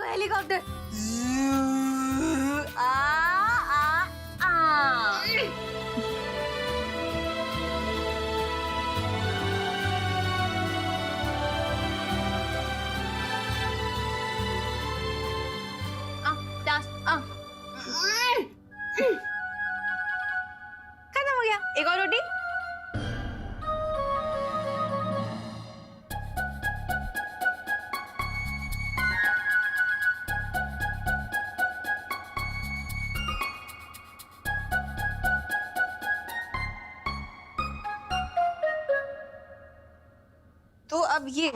Helicopter. आ आ आ। खत्म हो गया। एक और रोटी। तो अब ये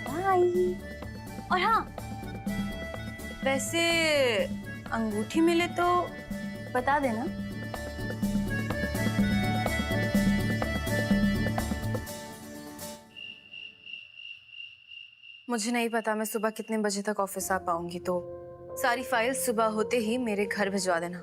बाय। और हाँ, वैसे अंगूठी मिले तो बता देना। मुझे नहीं पता मैं सुबह कितने बजे तक ऑफिस आ पाऊंगी, तो सारी फाइल सुबह होते ही मेरे घर भिजवा देना।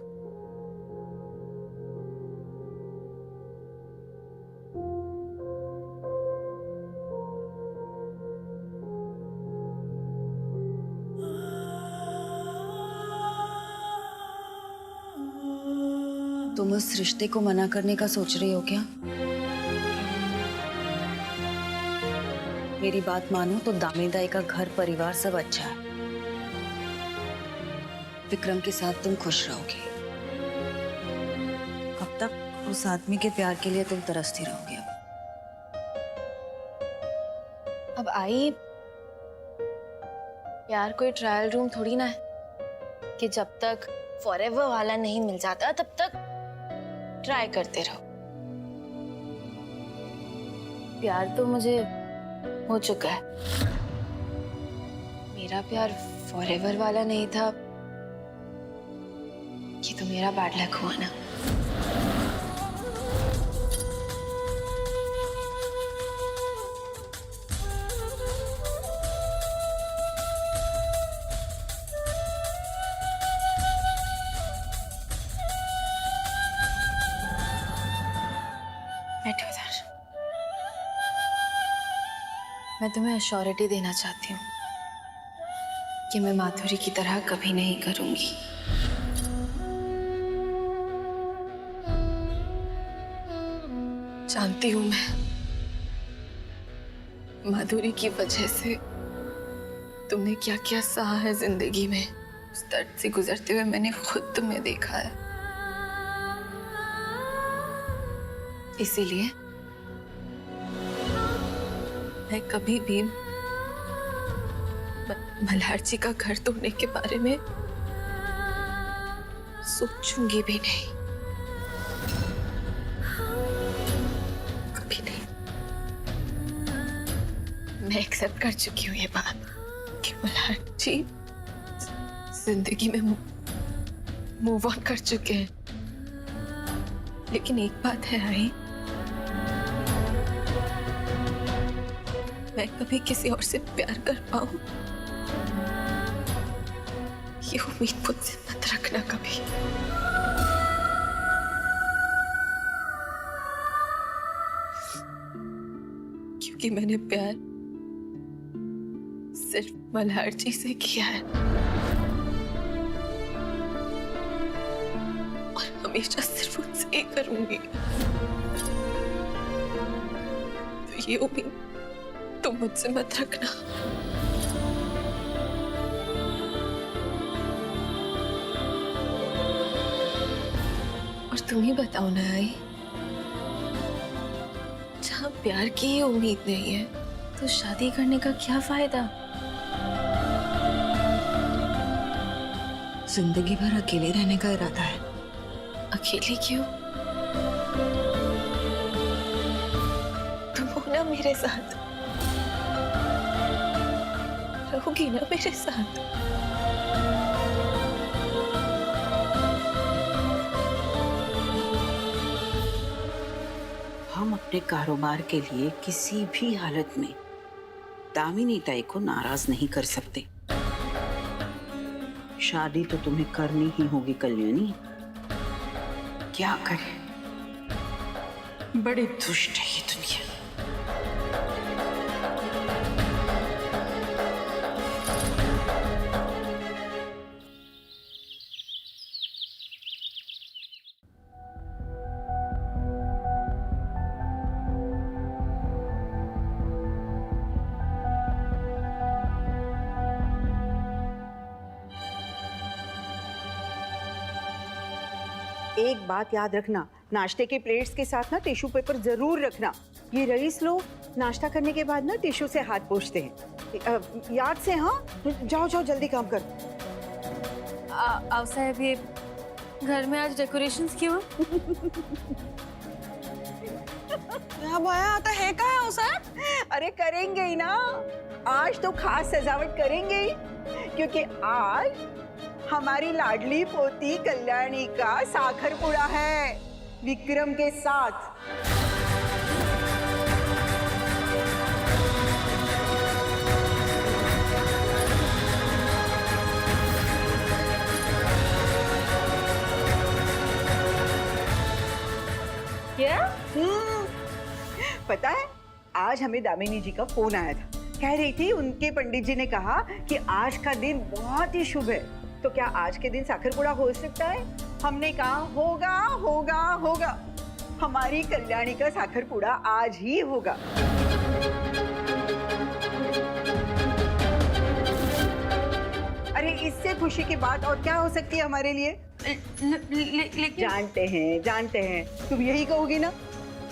तुम उस रिश्ते को मना करने का सोच रही हो क्या? मेरी बात मानो तो दामिदाई का घर परिवार सब अच्छा है। विक्रम के साथ तुम खुश रहोगी। कब तक उस आदमी के प्यार के लिए तुम तरसती रहोगी? अब आई, प्यार कोई ट्रायल रूम थोड़ी ना है कि जब तक फॉरएवर वाला नहीं मिल जाता तब तक ट्राई करते रहो। प्यार तो मुझे हो चुका है। मेरा प्यार फॉरएवर वाला नहीं था। ये तो मेरा बैड लक हुआ ना। बैठो इधर। मैं तुम्हें अश्योरिटी देना चाहती हूँ कि मैं माधुरी की तरह कभी नहीं करूंगी। जानती हूँ मैं, माधुरी की वजह से तुमने क्या क्या सहा है जिंदगी में। उस दर्द से गुजरते हुए मैंने खुद तुम्हें देखा है। इसीलिए मैं कभी भी मल्हार जी का घर तोड़ने के बारे में सोचूंगी भी नहीं। कभी नहीं। मैं एक्सेप्ट कर चुकी हूँ ये बात कि मल्हार जी जिंदगी में मूव ऑन कर चुके हैं। लेकिन एक बात है आई, मैं कभी किसी और से प्यार कर पाऊं ये उम्मीद मुझसे मत रखना कभी। क्योंकि मैंने प्यार सिर्फ मल्हार जी से किया है और हमेशा सिर्फ उनसे ही करूंगी। तो ये उम्मीद तुम मुझसे मत रखना। और तुम ही बताओ ना आई, जहां प्यार की ही उम्मीद नहीं है तो शादी करने का क्या फायदा? जिंदगी भर अकेले रहने का इरादा है। अकेली क्यों? तुम हो ना मेरे साथ, रहोगी ना मेरे साथ। अपने कारोबार के लिए किसी भी हालत में दामिनी ताई को नाराज नहीं कर सकते। शादी तो तुम्हें करनी ही होगी कल्याणी। क्या करें, बड़ी दुष्ट है ये दुनिया। एक बात याद रखना, नाश्ते के प्लेट्स के साथ ना टिश्यू पेपर जरूर रखना। ये रईस लोग नाश्ता करने के बाद ना टिश्यू से हाथ पोंछते हैं। याद से, हाँ। जाओ जाओ जल्दी काम कर। आओ साहब, ये घर में आज डेकोरेशंस क्यों? क्या बाया आता है क्या है साहब? अरे करेंगे ही ना, आज तो खास सजावट करेंगे ही, क्योंकि आज हमारी लाडली पोती कल्याणी का साखरपुड़ा है विक्रम के साथ। क्या? पता है, आज हमें दामिनी जी का फोन आया था। कह रही थी उनके पंडित जी ने कहा कि आज का दिन बहुत ही शुभ है, तो क्या आज के दिन साखरपुड़ा हो सकता है? हमने कहा होगा होगा होगा, हमारी कल्याणी का साखरपुड़ा आज ही होगा। अरे इससे खुशी की बात और क्या हो सकती है हमारे लिए? जानते हैं तुम यही कहोगी ना।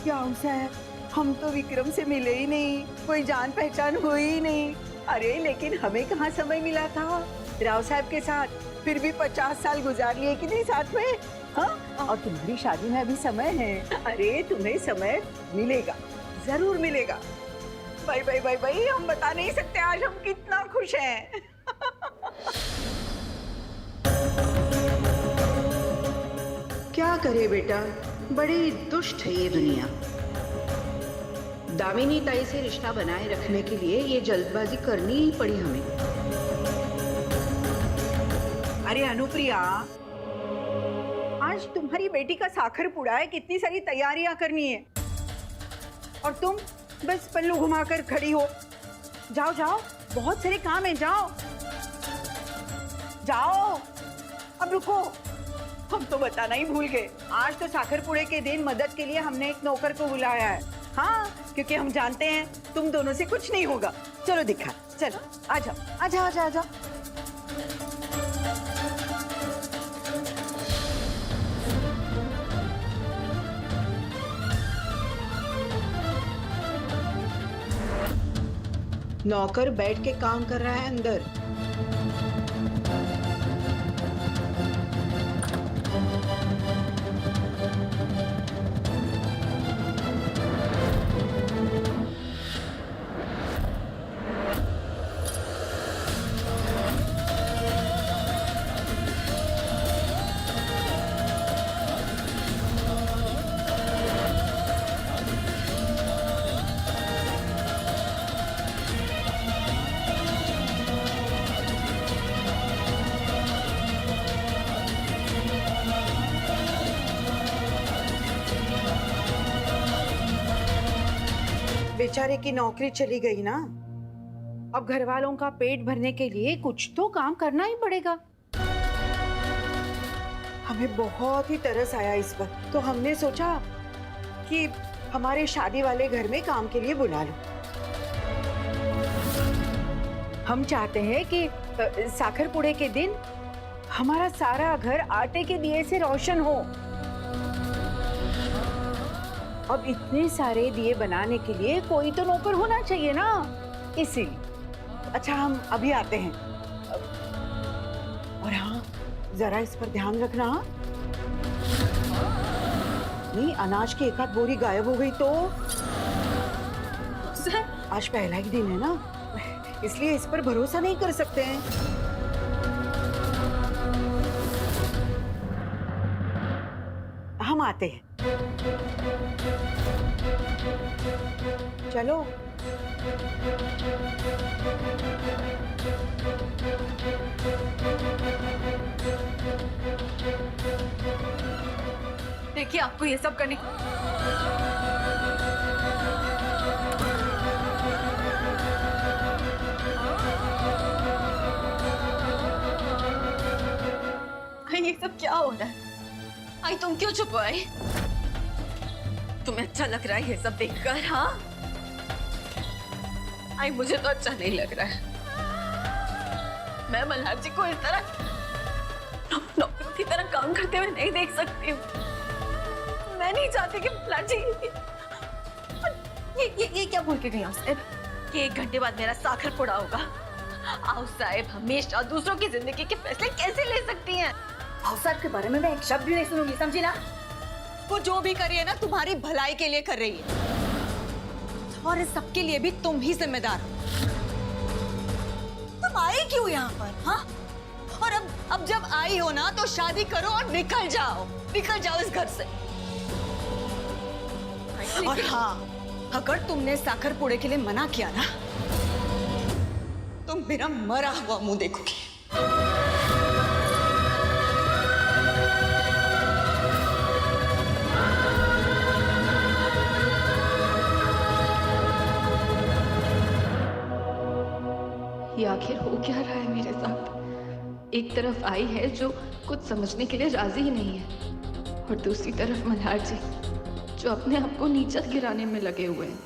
क्या होता है, हम तो विक्रम से मिले ही नहीं, कोई जान पहचान हुई ही नहीं। अरे लेकिन हमें कहाँ समय मिला था राव साहब के साथ, फिर भी 50 साल गुजार लिए कि नहीं साथ में, हाँ? और तुम्हारी शादी में अभी समय है। अरे तुम्हें समय मिलेगा, जरूर मिलेगा। भाई भाई भाई भाई, हम बता नहीं सकते आज हम कितना खुश हैं। क्या करे बेटा, बड़ी दुष्ट है ये दुनिया। दामिनी ताई से रिश्ता बनाए रखने के लिए ये जल्दबाजी करनी ही पड़ी हमें। अरे अनुप्रिया, आज तुम्हारी बेटी का साखरपुड़ा है, कितनी सारी तैयारियां करनी है, और तुम बस पल्लू घुमाकर खड़ी हो। जाओ जाओ, बहुत सारे काम है, जाओ जाओ। अब रुको, हम तो बताना ही भूल गए, आज तो साखरपुड़े के दिन मदद के लिए हमने एक नौकर को बुलाया है। हाँ, क्योंकि हम जानते हैं तुम दोनों से कुछ नहीं होगा। चलो दिखा, चलो आ जाओ आ जाओ आ जाओ आ जाओ। नौकर बैठ के काम कर रहा है अंदर। बेचारे की नौकरी चली गई ना, अब घर वालों का पेट भरने के लिए कुछ तो काम करना ही पड़ेगा। हमें बहुत ही तरस आया इस पर, तो हमने सोचा कि हमारे शादी वाले घर में काम के लिए बुला लो। हम चाहते हैं कि साखरपुड़े के दिन हमारा सारा घर आटे के दिए से रोशन हो। अब इतने सारे दिए बनाने के लिए कोई तो नौकर होना चाहिए ना, इसीलिए। अच्छा, हम अभी आते हैं। और हाँ, जरा इस पर ध्यान रखना। नहीं, अनाज की एक आध बोरी गायब हो गई तो आज पहला ही दिन है ना, इसलिए इस पर भरोसा नहीं कर सकते हैं। हम आते हैं। चलो। देखिए आपको ये सब करने ये सब क्या हो रहा है? आई तुम क्यों चुप हो आई? तुम्हें अच्छा लग रहा है ये सब देखकर? हाँ आई मुझे तो अच्छा नहीं लग रहा है। मैं मल्हार जी को इस तरह नौकरों की तरह काम करते हुए नहीं देख सकती हूँ। मैं नहीं चाहती कि मल्हार जी ये क्या बोल के गई साहब कि 1 घंटे बाद मेरा साखर पुड़ा होगा। आओ साहब हमेशा दूसरों की जिंदगी के फैसले कैसे ले सकती हैं? आओ साहब के बारे में मैं एक शब्द भी नहीं सुनूंगी, समझी ना? वो जो भी कर रही है ना तुम्हारी भलाई के लिए कर रही है, और इस सबके लिए भी तुम ही जिम्मेदार हो। तुम आई क्यों यहाँ पर? हाँ, और अब जब आई हो ना तो शादी करो और निकल जाओ इस घर से। और हाँ, अगर तुमने साखर पुड़े के लिए मना किया ना तो मेरा मरा हुआ मुंह देखोगी। ये आखिर हो क्या रहा है मेरे साथ? एक तरफ आई है जो कुछ समझने के लिए राजी ही नहीं है, और दूसरी तरफ मल्हार जी जो अपने आप को नीचा गिराने में लगे हुए हैं।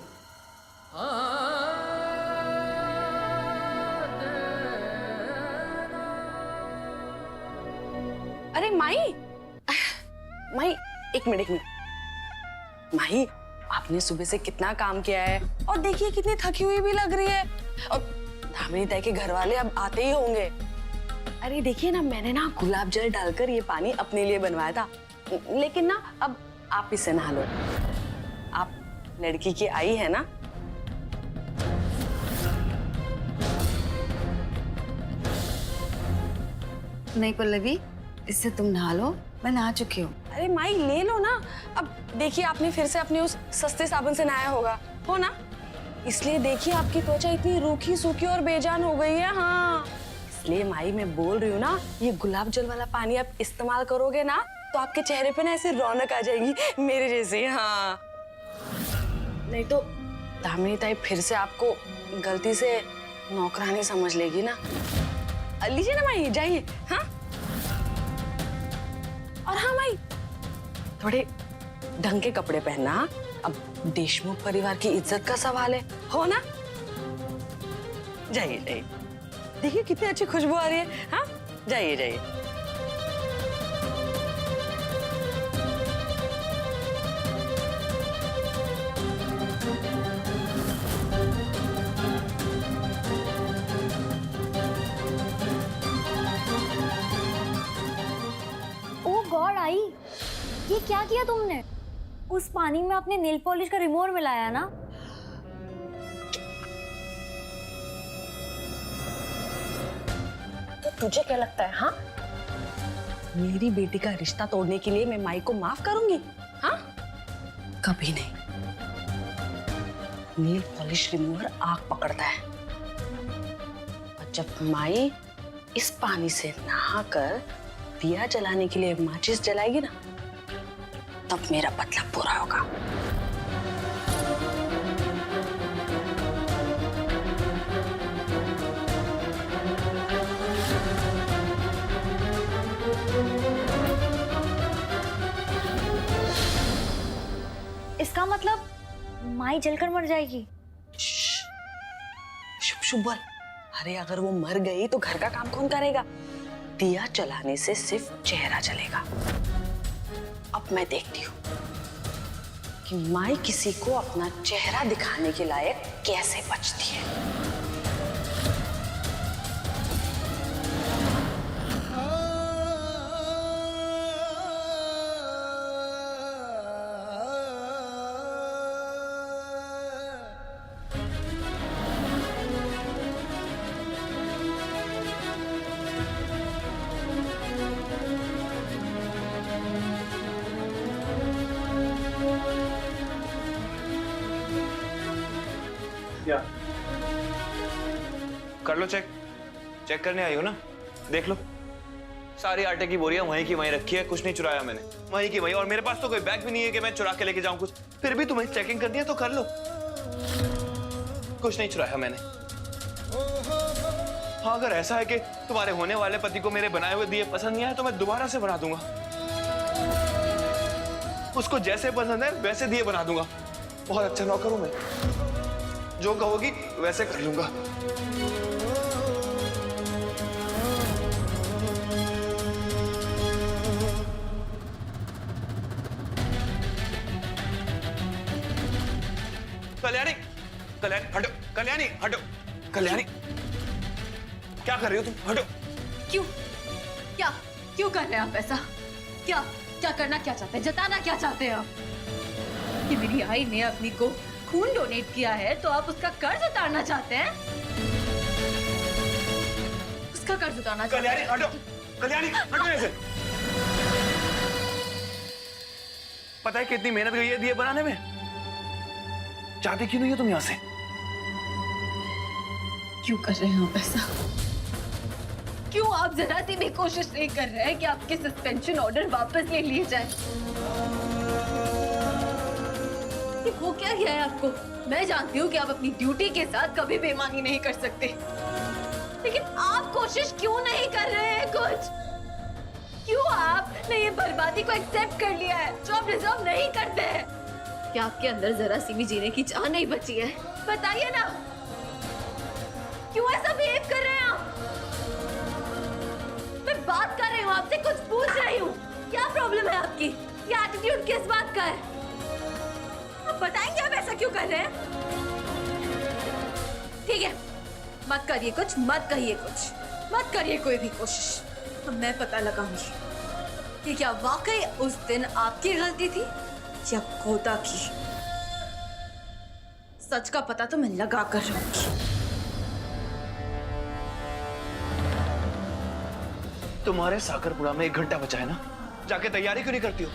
अरे माई, माई एक मिनट माई, आपने सुबह से कितना काम किया है और देखिए कितनी थकी हुई भी लग रही है। और धामिनी ताई के घर वाले अब आते ही होंगे। अरे देखिए ना, मैंने ना गुलाब जल डालकर ये पानी अपने लिए बनवाया था, लेकिन ना अब आप इससे नहा लो। आप लड़की की आई है ना। नहीं पल्लवी, इससे तुम नहा लो, मैं नहा चुकी हूँ। अरे माई ले लो ना। अब देखिए आपने फिर से अपने उस सस्ते साबुन से नहाया होगा, हो ना? इसलिए देखिए आपकी त्वचा इतनी रूखी सूखी और बेजान हो गई है। हाँ, इसलिए माई मैं बोल रही हूँ ना, ये गुलाब जल वाला पानी आप इस्तेमाल करोगे ना तो आपके चेहरे पे ना ऐसे रौनक आ जाएगी मेरे जैसी। हाँ, नहीं तो धामिनी ताई फिर से आपको गलती से नौकरानी समझ लेगी ना। लीजिए ना माई, जाइए। हाँ, और हाँ माई, थोड़े ढंग के कपड़े पहनना। अब देशमुख परिवार की इज्जत का सवाल है, हो ना? जाइए जाइए, देखिए कितनी अच्छी खुशबू आ रही है। हाँ, जाइए जाइए। ओ गॉड आई, ये क्या किया तुमने? उस पानी में अपने नेल पॉलिश का रिमूवर मिलाया ना? तो तुझे क्या लगता है? हाँ, मेरी बेटी का रिश्ता तोड़ने के लिए मैं माई को माफ करूंगी? हाँ, कभी नहीं। नेल पॉलिश रिमूवर आग पकड़ता है, और जब माई इस पानी से नहाकर दिया जलाने के लिए माचिस जलाएगी ना, तब मेरा बदला पूरा होगा। इसका मतलब माई जलकर मर जाएगी? शुभ शुभ बोल। अरे अगर वो मर गई तो घर का काम कौन करेगा? दिया जलाने से सिर्फ चेहरा जलेगा। अब मैं देखती हूँ कि माई किसी को अपना चेहरा दिखाने के लायक कैसे बचती है। क्या? कर लो चेक। चेक करने आई हो ना, देख लो। सारी आटे की बोरियां वहीं की वहीं रखी है, कुछ नहीं चुराया मैंने, वहीं की वहीं। और मेरे पास तो कोई बैग भी नहीं है कि मैं चुरा के लेके जाऊं कुछ। फिर भी तुम्हें चेकिंग करनी है तो कर लो। कुछ नहीं चुराया मैंने। हाँ, अगर ऐसा है कि तुम्हारे होने वाले पति को मेरे बनाए हुए दिए पसंद नहीं आए तो मैं दोबारा से बना दूंगा। उसको जैसे पसंद है वैसे दिए बना दूंगा। बहुत अच्छा नौकर हूं मैं, जो कहोगी वैसे कर लूंगा। कल्याणी, कल्याणी हटो, कल्याणी हटो, कल्याणी क्या कर रही हो तुम? हटो। क्यों? क्या क्यों कर रहे हैं आप ऐसा? क्या क्या करना क्या चाहते हैं? जताना क्या चाहते हैं आप? कि मेरी आई ने अपनी को खून डोनेट किया है तो आप उसका कर्ज उतारना चाहते हैं? उसका कर्ज उतारना चाहते कल्याणी हैं? हटो, कल्याणी हटो ऐसे। पता है कितनी मेहनत गई है दिए बनाने में? चाहती क्यों नहीं हो तुम यहां से? क्यों कर रहे हैं आप ऐसा? क्यों आप जरा सी भी कोशिश नहीं कर रहे हैं कि आपके सस्पेंशन ऑर्डर वापस ले लिए जाए? ये हो क्या गया है आपको? मैं जानती हूँ कि आप अपनी ड्यूटी के साथ कभी बेईमानी नहीं कर सकते, लेकिन आप कोशिश क्यों नहीं कर रहे हैं कुछ? क्यों आपने ये बर्बादी को एक्सेप्ट कर लिया है जो आप डिजर्व नहीं करते हैं? क्या आपके अंदर जरा सी भी जीने की चाह नहीं बची है? बताइए ना, क्यों ऐसा बिहेव कर रहे हैं आप? मैं बात कर रही हूँ आपसे, कुछ पूछ रही हूँ। क्या प्रॉब्लम है आपकी? ये एटीट्यूड किस बात का है? आप बताएंगे आप ऐसा क्यों कर रहे हैं? ठीक है, मत करिए कुछ, मत कहिए कुछ, मत करिए कोई भी कोशिश। अब मैं पता लगाऊंगी कि क्या वाकई उस दिन आपकी गलती थी या खोता की। सच का पता तो मैं लगा कर रहूंगी। तुम्हारे साकरपुरा में 1 घंटा बचा है ना, जाके तैयारी क्यों नहीं करती हो?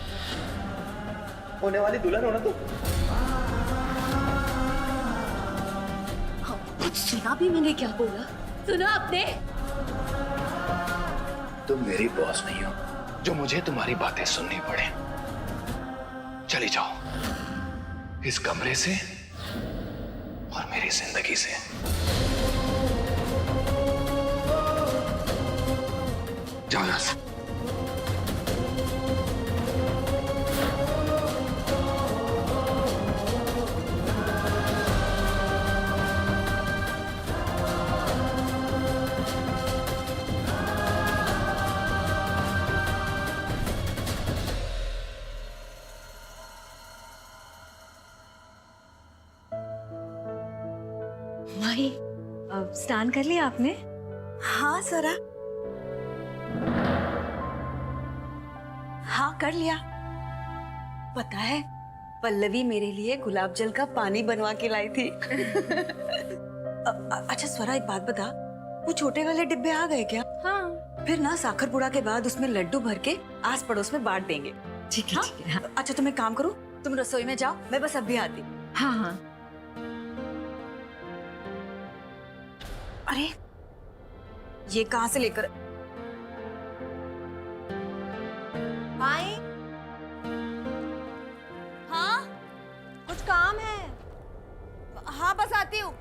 होने वाली दुल्हन हो ना तुम। हाँ, कुछ सुना भी मैंने क्या बोला? सुना आपने? तुम मेरी बॉस नहीं हो जो मुझे तुम्हारी बातें सुननी पड़े। चली जाओ इस कमरे से और मेरी जिंदगी से। जाओ यहां से। माही, स्नान कर लिया आपने? हाँ सरा, हाँ कर लिया। पता है, पल्लवी मेरे लिए गुलाब जल का पानी बनवा के लाई थी। अच्छा स्वरा, एक बात बता, वो छोटे वाले डिब्बे आ गए क्या? हाँ। फिर ना साखरपुड़ा के बाद उसमें लड्डू भर के आस पड़ोस में बांट देंगे। ठीक है, ठीक है। हाँ। अच्छा तुम एक काम करो, तुम रसोई में जाओ, मैं बस अभी आती। हाँ हाँ। अरे ये कहाँ से लेकर माई, हाँ कुछ काम है? हाँ बस आती हूँ।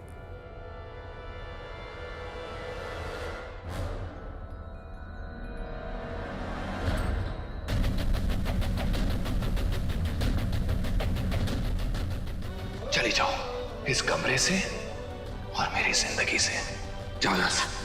चली जाओ इस कमरे से और मेरी जिंदगी से। जाओ यहां से।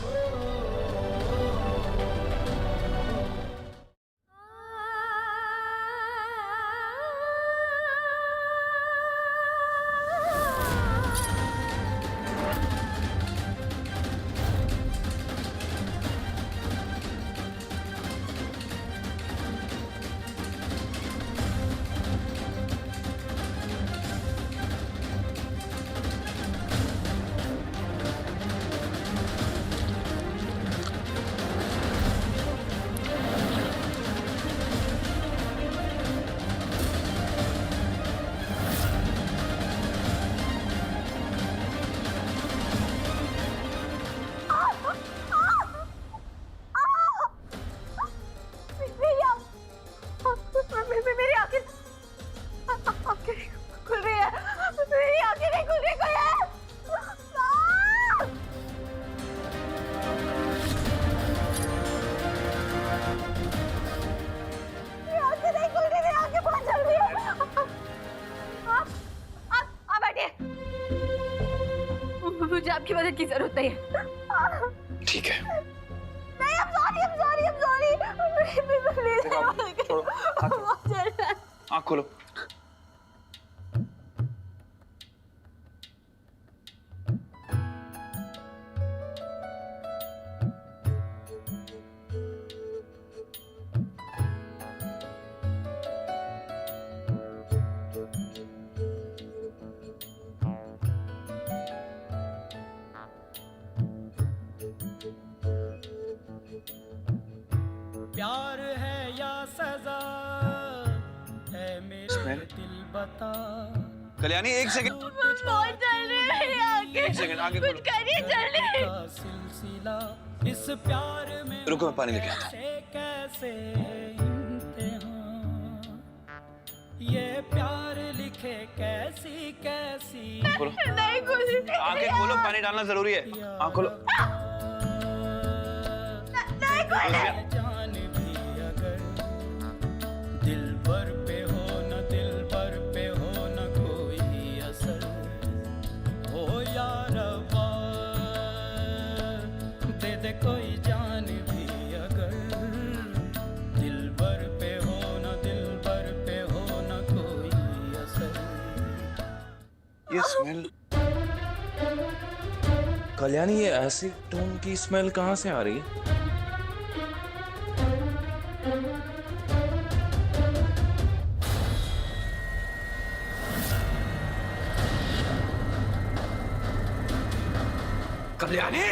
मुझे आपकी मदद की जरूरत नहीं है। ठीक है, नहीं, I'm sorry, I'm sorry, I'm sorry। दिखाओ, छोड़ो, आँख खोलो। प्यार है या सजा है मेरे दिल बता। कल्याणी एक सेकंड, बहुत जल रही है आगे। एक सेकंड आगे कुछ करिए जल्दी। का सिलसिला इस प्यार में रुको, मैं पानी लेके आता हूँ। कैसे इम्तिहान ये प्यार लिखे कैसी कैसी। खोलो, नहीं कुछ आंखें खोलो, पानी डालना जरूरी है। आँख खोलो। जान भी अगर दिल भर पे हो न दिल भर पे हो न कोई असर हो यार दे दे कोई जान भी अगर दिल भर पे हो न दिल भर पे हो न कोई असर। ये स्मेल, कल्याणी, ये एसीटोन की स्मेल कहाँ से आ रही है? कल्याणी!